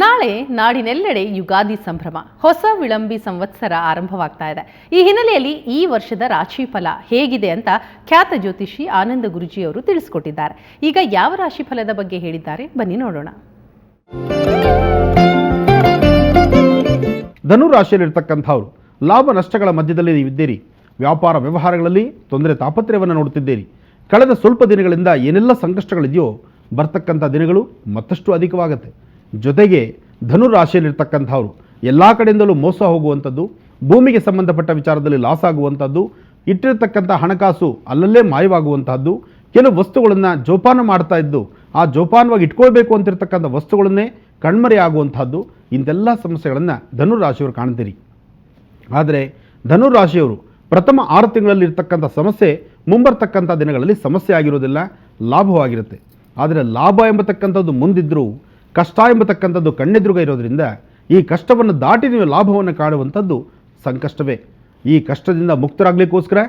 ನಾಳೆ ನಾಡಿನೆಲ್ಲೆಡೆ ಯುಗಾದಿ ಸಂಭ್ರಮ, ಹೊಸ ವಿಳಂಬಿ ಸಂವತ್ಸರ ಆರಂಭವಾಗ್ತಾ ಇದೆ. ಈ ಹಿನ್ನೆಲೆಯಲ್ಲಿ ಈ ವರ್ಷದ ರಾಶಿಫಲ ಹೇಗಿದೆ ಅಂತ ಖ್ಯಾತ ಜ್ಯೋತಿಷಿ ಆನಂದ ಗುರುಜಿಯವರು ತಿಳಿಸಿಕೊಟ್ಟಿದ್ದಾರೆ. ಈಗ ಯಾವ ರಾಶಿಫಲದ ಬಗ್ಗೆ ಹೇಳಿದ್ದಾರೆ ಬನ್ನಿ ನೋಡೋಣ. ಧನು ರಾಶಿಯಲ್ಲಿರ್ತಕ್ಕಂಥವ್ರು ಲಾಭ ನಷ್ಟಗಳ ಮಧ್ಯದಲ್ಲಿ ನೀವಿದ್ದೀರಿ. ವ್ಯಾಪಾರ ವ್ಯವಹಾರಗಳಲ್ಲಿ ತೊಂದರೆ ತಾಪತ್ರಯವನ್ನು ನೋಡುತ್ತಿದ್ದೀರಿ. ಕಳೆದ ಸ್ವಲ್ಪ ದಿನಗಳಿಂದ ಏನೆಲ್ಲ ಸಂಕಷ್ಟಗಳಿದೆಯೋ ಬರ್ತಕ್ಕಂಥ ದಿನಗಳು ಮತ್ತಷ್ಟು ಅಧಿಕವಾಗುತ್ತೆ. ಜೊತೆಗೆ ಧನು ರಾಶಿಯಲ್ಲಿರ್ತಕ್ಕಂಥವ್ರು ಎಲ್ಲ ಕಡೆಯಿಂದಲೂ ಮೋಸ ಹೋಗುವಂಥದ್ದು, ಭೂಮಿಗೆ ಸಂಬಂಧಪಟ್ಟ ವಿಚಾರದಲ್ಲಿ ಲಾಸ್ ಆಗುವಂಥದ್ದು, ಇಟ್ಟಿರ್ತಕ್ಕಂಥ ಹಣಕಾಸು ಅಲ್ಲಲ್ಲೇ ಮಾಯವಾಗುವಂತಹದ್ದು, ಕೆಲವು ವಸ್ತುಗಳನ್ನು ಜೋಪಾನ ಮಾಡ್ತಾ ಇದ್ದು ಆ ಜೋಪಾನವಾಗಿ ಇಟ್ಕೊಳ್ಬೇಕು ಅಂತಿರ್ತಕ್ಕಂಥ ವಸ್ತುಗಳನ್ನೇ ಕಣ್ಮರೆ ಆಗುವಂತಹದ್ದು, ಇಂತೆಲ್ಲ ಸಮಸ್ಯೆಗಳನ್ನು ಧನು ರಾಶಿಯವರು ಕಾಣ್ತೀರಿ. ಆದರೆ ಧನು ರಾಶಿಯವರು ಪ್ರಥಮ 6 ತಿಂಗಳಲ್ಲಿ ಇರ್ತಕ್ಕಂಥ ಸಮಸ್ಯೆ ಮುಂಬರ್ತಕ್ಕಂಥ ದಿನಗಳಲ್ಲಿ ಸಮಸ್ಯೆ ಆಗಿರೋದಿಲ್ಲ, ಲಾಭವಾಗಿರುತ್ತೆ. ಆದರೆ ಲಾಭ ಎಂಬತಕ್ಕಂಥದ್ದು ಮುಂದಿದ್ದರೂ ಕಷ್ಟ ಎಂಬತಕ್ಕಂಥದ್ದು ಕಣ್ಣೆದುರುಗ ಇರೋದ್ರಿಂದ ಈ ಕಷ್ಟವನ್ನು ದಾಟಿ ನೀವು ಲಾಭವನ್ನು ಕಾಣುವಂಥದ್ದು ಸಂಕಷ್ಟವೇ. ಈ ಕಷ್ಟದಿಂದ ಮುಕ್ತರಾಗಲಿಕ್ಕೋಸ್ಕರ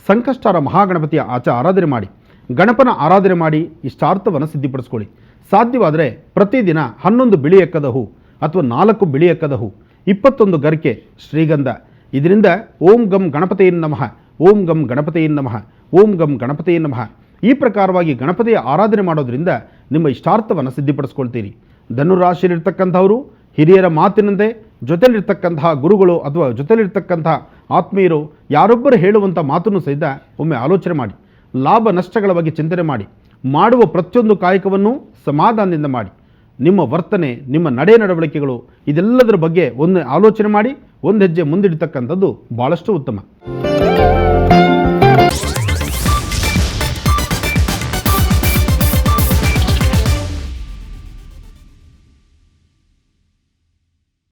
ಸಂಕಷ್ಟರ ಮಹಾಗಣಪತಿಯ ಆರಾಧನೆ ಮಾಡಿ, ಗಣಪನ ಆರಾಧನೆ ಮಾಡಿ ಇಷ್ಟಾರ್ಥವನ್ನು ಸಿದ್ಧಿಪಡಿಸ್ಕೊಳ್ಳಿ. ಸಾಧ್ಯವಾದರೆ ಪ್ರತಿದಿನ 11 ಬಿಳಿ ಎಕ್ಕದ ಹೂ ಅಥವಾ 4 ಬಿಳಿ ಎಕ್ಕದ ಹೂ, 21 ಗರಿಕೆ ಶ್ರೀಗಂಧ, ಇದರಿಂದ ಓಂ ಗಂ ಗಣಪತಿಯೇ ನಮಃ, ಓಂ ಗಂ ಗಣಪತಿಯೇ ನಮಃ, ಓಂ ಗಂ ಗಣಪತಿಯೇ ನಮಃ ಈ ಪ್ರಕಾರವಾಗಿ ಗಣಪತಿಯ ಆರಾಧನೆ ಮಾಡೋದ್ರಿಂದ ನಿಮ್ಮ ಇಷ್ಟಾರ್ಥವನ್ನು ಸಿದ್ಧಿಪಡಿಸ್ಕೊಳ್ತೀರಿ. ಧನುರಾಶಿಯಲ್ಲಿರ್ತಕ್ಕಂಥವರು ಹಿರಿಯರ ಮಾತಿನಂತೆ ಜೊತೆಲಿರ್ತಕ್ಕಂತಹ ಗುರುಗಳು ಅಥವಾ ಜೊತೆಲಿರ್ತಕ್ಕಂತಹ ಆತ್ಮೀಯರು ಯಾರೊಬ್ಬರು ಹೇಳುವಂಥ ಮಾತನ್ನು ಸಹಿತ ಒಮ್ಮೆ ಆಲೋಚನೆ ಮಾಡಿ. ಲಾಭ ನಷ್ಟಗಳ ಬಗ್ಗೆ ಚಿಂತನೆ ಮಾಡಿ. ಮಾಡುವ ಪ್ರತಿಯೊಂದು ಕಾಯಕವನ್ನು ಸಮಾಧಾನದಿಂದ ಮಾಡಿ. ನಿಮ್ಮ ವರ್ತನೆ, ನಿಮ್ಮ ನಡೆ ನಡವಳಿಕೆಗಳು ಇದೆಲ್ಲದರ ಬಗ್ಗೆ ಒಂದು ಆಲೋಚನೆ ಮಾಡಿ ಒಂದು ಹೆಜ್ಜೆ ಮುಂದಿಡ್ತಕ್ಕಂಥದ್ದು ಭಾಳಷ್ಟು ಉತ್ತಮ.